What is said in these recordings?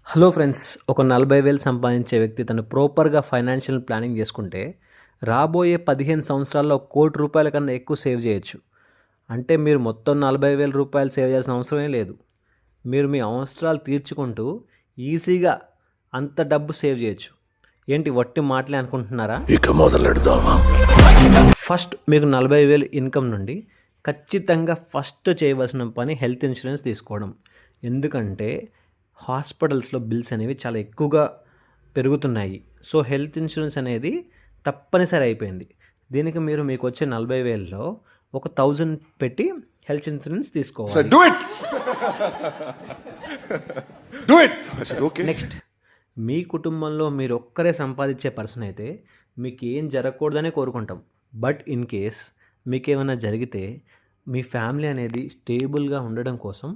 Hello friends, ఒక 40,000 సంపాదించే వ్యక్తి తను ప్రాపర్‌గా ఫైనాన్షియల్ ప్లానింగ్ చేసుకుంటే, రాబోయే 15 సంవత్సరాల్లో రూ. 1,00,00,000 కన్నా ఎక్కువ సేవ్ చేయొచ్చు. అంటే మీరు మొత్తం రూ. 40,000 సేవ్ చేయాల్సిన అవసరమే లేదు. మీరు మీ అవసరాలు తీర్చుకుంటూ ఈజీగా అంత డబ్బు సేవ్ చేయొచ్చు. ఏంటి వట్టి మాటలే అనుకుంటున్నారా? ఇక మొదలెడదామా? ఫస్ట్ మీకు 40,000 ఇన్కమ్ నుండి ఖచ్చితంగా ఫస్ట్ చేయవలసిన పని హెల్త్ ఇన్సూరెన్స్ తీసుకోవడం. ఎందుకంటే హాస్పిటల్స్‌లో బిల్స్ అనేవి చాలా ఎక్కువగా పెరుగుతున్నాయి. సో, హెల్త్ ఇన్సూరెన్స్ అనేది తప్పనిసరి అయిపోయింది. దీనికి మీరు మీకొచ్చే 40,000లో ఒక 1000 పెట్టి హెల్త్ ఇన్సూరెన్స్ తీసుకోవాలి. Do it. Do it. Okay. Next, మీ కుటుంబంలో మీరొక్కరే సంపాదించే పర్సన్ అయితే మీకేం జరగకూడదనే కోరుకుంటాం. బట్ ఇన్ కేస్ మీకేమైనా జరిగితే మీ ఫ్యామిలీ అనేది స్టేబుల్‌గా ఉండడం కోసం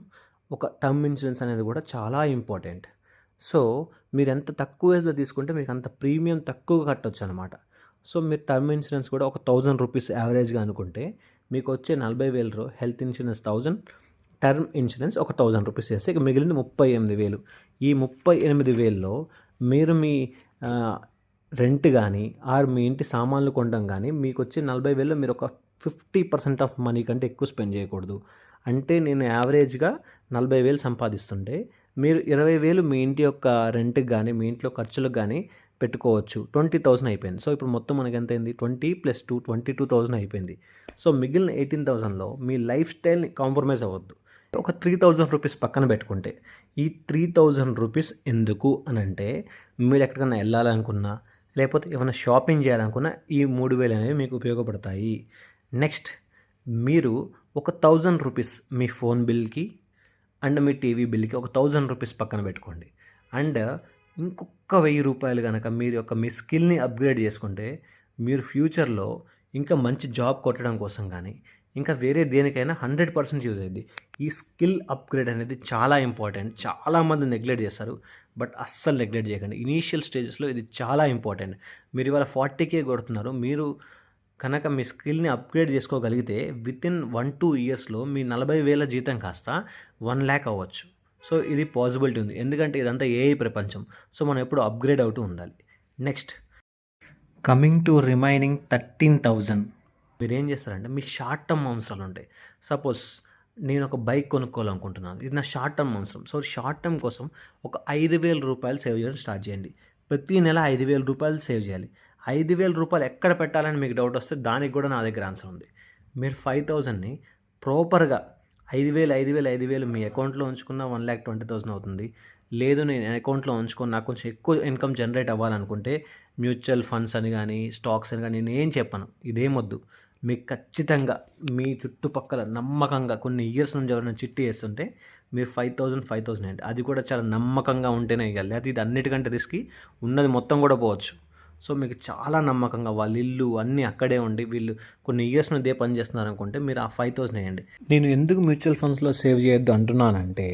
ఒక టర్మ్ ఇన్సూరెన్స్ అనేది కూడా చాలా ఇంపార్టెంట్. సో, మీరెంత తక్కువ ఏజ్‌లో తీసుకుంటే మీకంత ప్రీమియం తక్కువగా కట్టొచ్చనమాట. సో, మీరు టర్మ్ ఇన్సూరెన్స్ కూడా ఒక రూ. 1,000 యావరేజ్‌గా అనుకుంటే మీకొచ్చే 40,000లో హెల్త్ ఇన్సూరెన్స్ 1000, టర్మ్ ఇన్సూరెన్స్ ఒక రూ. 1,000 చేస్తే ఇక మిగిలింది 38,000. ఈ 38,000లో మీరు మీ రెంట్ గానీ, మీ ఇంటి సామాన్లు కొనడం గానీ, మీకొచ్చే 40,000లో మీరు ఒక 50% ఆఫ్ మనీ కంటే ఎక్కువ స్పెండ్ చేయకూడదు. అంటే నేను యావరేజ్‌గా 40,000 సంపాదిస్తుంటే, మీరు 20,000 మీ ఇంటి యొక్క రెంట్‌కి గానీ, మీ ఇంట్లో ఖర్చులకు గానీ పెట్టుకోవచ్చు. 20,000 అయిపోయింది. సో, ఇప్పుడు మొత్తం మనకెంతయింది? 20 + 2 22,000 అయిపోయింది. సో, మిగిలిన 18,000లో మీ లైఫ్ స్టైల్‌ని కాంప్రమైజ్ అవ్వద్దు. ఒక రూ. 3,000 పక్కన పెట్టుకుంటే, ఈ రూ. 3,000 ఎందుకు అనంటే, మీరెక్కడికన్నా ఎళ్ళాలనుకున్నా, లేపోతే ఏమైనా షాపింగ్ చేయాలనుకున్నా ఈ 3,000 అనేవి మీకు ఉపయోగపడతాయి. నెక్స్ట్, మీరు ఒక రూ. 1,000 మీ ఫోన్ బిల్‌కి అండ్ మీ టీవీ బిల్‌కి ఒక రూ. 1,000 పక్కన పెట్టుకోండి. అండ్ ఇంకొక రూ. 1,000 గనక మీరు మీ స్కిల్‌ని అప్‌గ్రేడ్ చేసుకుంటే, మీరు ఫ్యూచర్‌లో ఇంకా మంచి జాబ్ కొట్టడం కోసం గానీ, ఇంకా వేరే దేనికైనా 100% యూజ్ అయ్యిద్ది. ఈ స్కిల్ అప్‌గ్రేడ్ అనేది చాలా ఇంపార్టెంట్. చాలామంది నెగ్లెక్ట్ చేస్తారు. బట్ అస్సలు నెగ్లెక్ట్ చేయకండి. ఇనీషియల్ స్టేజెస్‌లో ఇది చాలా ఇంపార్టెంట్. మీరు ఇవాళ 40,000 కొడుతున్నారు. మీరు కనుక మీ స్కిల్‌ని అప్‌గ్రేడ్ చేసుకోగలిగితే వితిన్ 1-2 ఇయర్స్‌లో మీ 40,000 జీతం కాస్త 1,00,000 అవ్వచ్చు. సో, ఇది పాసిబిలిటీ ఉంది. ఎందుకంటే ఇదంతా ఏఐ ప్రపంచం. సో, మనం ఎప్పుడు అప్‌గ్రేడ్ అవుతూ ఉండాలి. నెక్స్ట్, కమింగ్ టు రిమైనింగ్ 13,000 మీరేం చేస్తారంటే మీ షార్ట్ టర్మ్ అవసరాలుంటాయి. సపోజ్ నేను ఒక బైక్ కొనుక్కోవాలనుకుంటున్నాను. ఇది నా షార్ట్ టర్మ్ అవసరం. సో, షార్ట్ టర్మ్ కోసం ఒక రూ. 5,000 సేవ్ చేయడం స్టార్ట్ చేయండి. ప్రతి నెల రూ. 5,000 సేవ్ చేయాలి. రూ. 5,000 ఎక్కడ పెట్టాలని మీకు డౌట్ వస్తే దానికి కూడా నా దగ్గర ఆన్సర్ ఉంది. మీరు 5,000ని ప్రాపర్‌గా 5,000 మీ అకౌంట్‌లో ఉంచుకున్న 1,20,000 అవుతుంది. లేదు నేను అకౌంట్‌లో ఉంచుకొని నాకు కొంచెం ఎక్కువ ఇన్కమ్ జనరేట్ అవ్వాలనుకుంటే మ్యూచువల్ ఫండ్స్ అని గానీ, స్టాక్స్ అని గానీ నేనేం చెప్పను. ఇదేమొద్దు. మీకు ఖచ్చితంగా మీ చుట్టుపక్కల నమ్మకంగా కొన్ని ఇయర్స్ నుంచి ఎవరైనా చిట్టి ఏస్తుంటే మీరు 5,000 వేయండి. అది కూడా చాలా నమ్మకంగా ఉంటేనే ఎయ్యాలి. లేకపోతే ఇది అన్నిటికంటే రిస్కీ. ఉన్నది మొత్తం కూడా పోవచ్చు. సో, మీకు చాలా నమ్మకంగా వాళ్ళ ఇల్లు అన్నీ అక్కడే ఉండి వీళ్ళు కొన్ని ఇయర్స్ నుండి ఇదే పని చేస్తున్నారనుకుంటే మీరు ఆ 5,000 వేయండి. నేను ఎందుకు మ్యూచువల్ ఫండ్స్‌లో సేవ్ చేయొద్దు అంటున్నానంటే,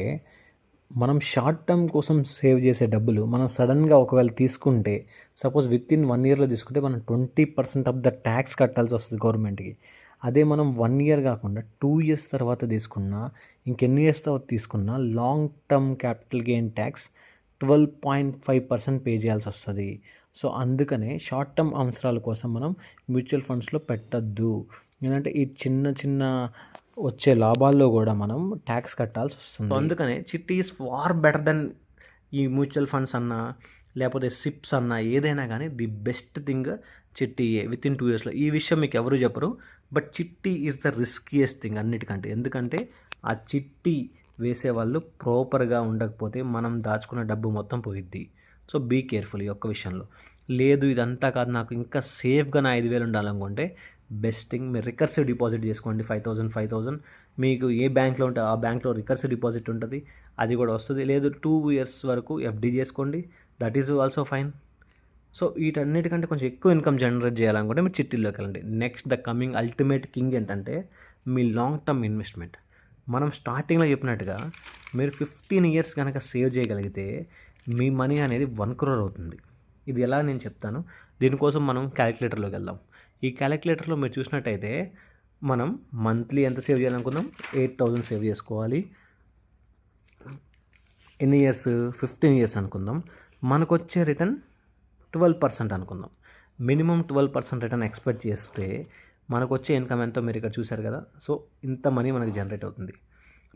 మనం షార్ట్ టర్మ్ కోసం సేవ్ చేసే డబ్బులు మనం సడన్‌గా ఒకవేళ తీసుకుంటే, సపోజ్ వితిన్ 1 ఇయర్‌లో తీసుకుంటే మనం 20% ఆఫ్ ద ట్యాక్స్ కట్టాల్సి వస్తుంది గవర్నమెంట్‌కి. అదే మనం 1 ఇయర్ కాకుండా 2 ఇయర్స్ తర్వాత తీసుకున్నా, ఇంకెన్ని ఇయర్స్ తర్వాత తీసుకున్నా long term capital gain tax 12.5% pay చేయాల్సి వస్తది. సో, అందుకనే షార్ట్ టర్మ్ అవసరాల కోసం మనం మ్యూచువల్ ఫండ్స్‌లో పెట్టొద్దు. ఎందుకంటే ఈ చిన్న చిన్న వచ్చే లాభాల్లో కూడా మనం ట్యాక్స్ కట్టాల్సి వస్తుంది. సో, అందుకనే చిట్టి ఈజ్ ఫార్ బెటర్ దెన్ ఈ మ్యూచువల్ ఫండ్స్ అన్నా, లేకపోతే సిప్స్ అన్నా ఏదైనా కానీ ది బెస్ట్ థింగ్ చిట్టీయే వితిన్ 2 ఇయర్స్‌లో. ఈ విషయం మీకు ఎవరు చెప్పరు. బట్ చిట్టి ఈజ్ ద రిస్కియెస్ట్ థింగ్ అన్నిటికంటే. ఎందుకంటే ఆ చిట్టి వేసేవాళ్ళు ప్రాపర్‌గా ఉండకపోతే మనం దాచుకున్న డబ్బు మొత్తం పోయిద్ది. సో, బీ కేర్‌ఫుల్ ఈ ఒక్క విషయంలో. లేదు ఇదంతా కాదు నాకు ఇంకా సేఫ్‌గా నా 5,000 ఉండాలనుకుంటే బెస్ట్ థింగ్ మీరు రికర్సివ్ డిపాజిట్ చేసుకోండి. 5,000 మీకు ఏ బ్యాంక్‌లో ఉంటే ఆ బ్యాంక్‌లో రికర్సివ్ డిపాజిట్ ఉంటుంది. అది కూడా వస్తుంది. లేదు 2 ఇయర్స్ వరకు ఎఫ్‌డి చేసుకోండి. That is also fine. So, వీటన్నిటికంటే కొంచెం ఎక్కువ ఇన్కమ్ జనరేట్ చేయాలనుకుంటే మీరు చిట్టీల్లోకి వెళ్ళండి. Next the coming ultimate king ఏంటంటే మీ లాంగ్ టర్మ్ ఇన్వెస్ట్మెంట్. మనం స్టార్టింగ్‌లో చెప్పినట్టుగా మీరు 15 ఇయర్స్ కనుక సేవ్ చేయగలిగితే మీ మనీ అనేది 1 crore అవుతుంది. ఇది ఎలా నేను చెప్తాను. దీనికోసం మనం క్యాలిక్యులేటర్‌లోకి వెళ్దాం. ఈ క్యాలిక్యులేటర్‌లో మీరు చూసినట్టయితే మనం మంత్లీ ఎంత సేవ్ చేయాలనుకున్నాం? 8,000 సేవ్ చేసుకోవాలి. ఎన్ని ఇయర్స్? 15 ఇయర్స్ అనుకుందాం. మనకొచ్చే రిటర్న్ 12% అనుకుందాం. మినిమమ్ 12% రిటర్న్ ఎక్స్‌పెక్ట్ చేస్తే మనకొచ్చే ఇన్‌కమ్ ఎంతో మీరు ఇక్కడ చూసారు కదా! సో, ఇంత మనీ మనకి జనరేట్ అవుతుంది.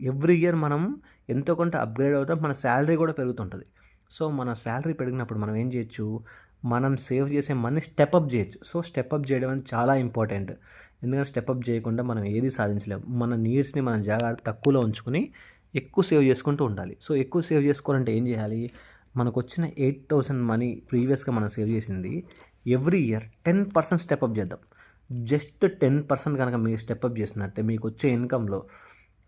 ఎవ్రీ ఇయర్ మనం ఎంతో కొంత అప్‌గ్రేడ్ అవుతాం. మన సాలరీ కూడా పెరుగుతుంటది. సో, మన సాలరీ పెరిగినప్పుడు మనం ఏం చేయొచ్చు? మనం సేవ్ చేసే మనీ స్టెప్ అప్ చేయొచ్చు. సో, స్టెప్ అప్ చేయడం అనేది చాలా ఇంపార్టెంట్. ఎందుకంటే స్టెప్ అప్ చేయకుండా మనం ఏది సాధించలేం. మన నీడ్స్‌ని మనం తక్కువలో ఉంచుకొని ఎక్కువ సేవ్ చేసుకుంటూ ఉండాలి. సో, ఎక్కువ సేవ్ చేసుకోవాలంటే ఏం చేయాలి? మనకొచ్చిన 8,000 మనీ ప్రీవియస్‌గా మనం సేవ్ చేసింది ఎవ్రీ ఇయర్ 10% స్టెప్ అప్ చేద్దాం. జస్ట్ 10% గనక మీరు స్టెప్ అప్ చేసినట్టే మీకొచ్చే ఇన్‌కమ్‌లో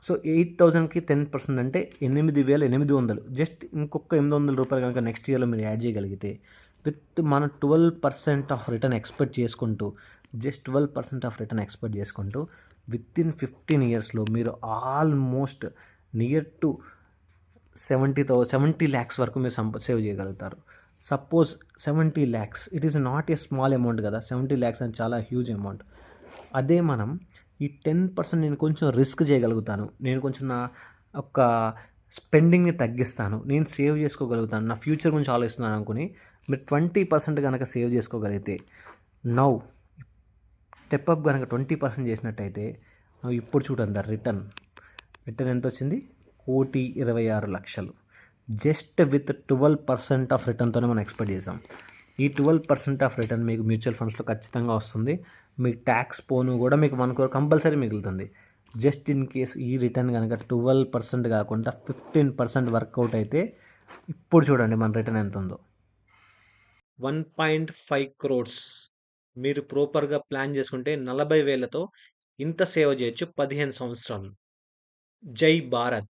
సో, 8,000కి 10% అంటే 8,800 జస్ట్ ఇంకొక రూ. 800 గనక నెక్స్ట్ ఇయర్‌లో మీరు యాడ్ చేయగలిగితే విత్ మన 12% ఆఫ్ రిటర్న్ ఎక్స్‌పెక్ట్ చేసుకుంటూ జస్ట్ 12% ఆఫ్ రిటర్న్ ఎక్స్‌పెక్ట్ చేసుకుంటూ వితిన్ 15 ఇయర్స్‌లో మీరు ఆల్మోస్ట్ నియర్ టు 70 లాక్స్ వరకు మీరు సేవ్ చేయగలుగుతారు. Suppose 70 lakhs it is not a small amount కదా! 70 లాక్స్ అంటే చాలా హ్యూజ్ అమౌంట్. అదే మనం ఈ 10% నేను కొంచెం రిస్క్ చేయగలుగుతాను. నేను కొంచెం నా యొక్క స్పెండింగ్‌ని తగ్గిస్తాను. నేను సేవ్ చేసుకోగలుగుతాను. నా ఫ్యూచర్ గురించి ఆలోచిస్తున్నాను అనుకుని మీరు 20% గనక సేవ్ చేసుకోగలిగితే నౌ స్టెప్ అప్ గనక 20% చేసినట్టయితే ఇప్పుడు చూడండి రిటర్న్ ఎంతొచ్చింది? 1,26,00,000 జస్ట్ విత్ 12% ఆఫ్ రిటర్న్‌తోనే మనం ఎక్స్‌పెక్ట్ చేసాం. ఈ 12% ఆఫ్ రిటర్న్ మీకు మ్యూచువల్ ఫండ్స్‌లో ఖచ్చితంగా వస్తుంది. మీకు ట్యాక్స్ పోను కూడా మీకు 1 crore కంపల్సరీ మిగులుతుంది. జస్ట్ ఇన్ కేస్ ఈ రిటర్న్ గనక 12% కాకుండా 15% వర్కౌట్ అయితే ఇప్పుడు చూడండి మన రిటర్న్ ఎంతుందో. 1.5 crores మీరు ప్రాపర్‌గా ప్లాన్ చేసుకుంటే 40,000తో ఇంత సేవ్ చేయొచ్చు 15 సంవత్సరాలు. జై భారత్!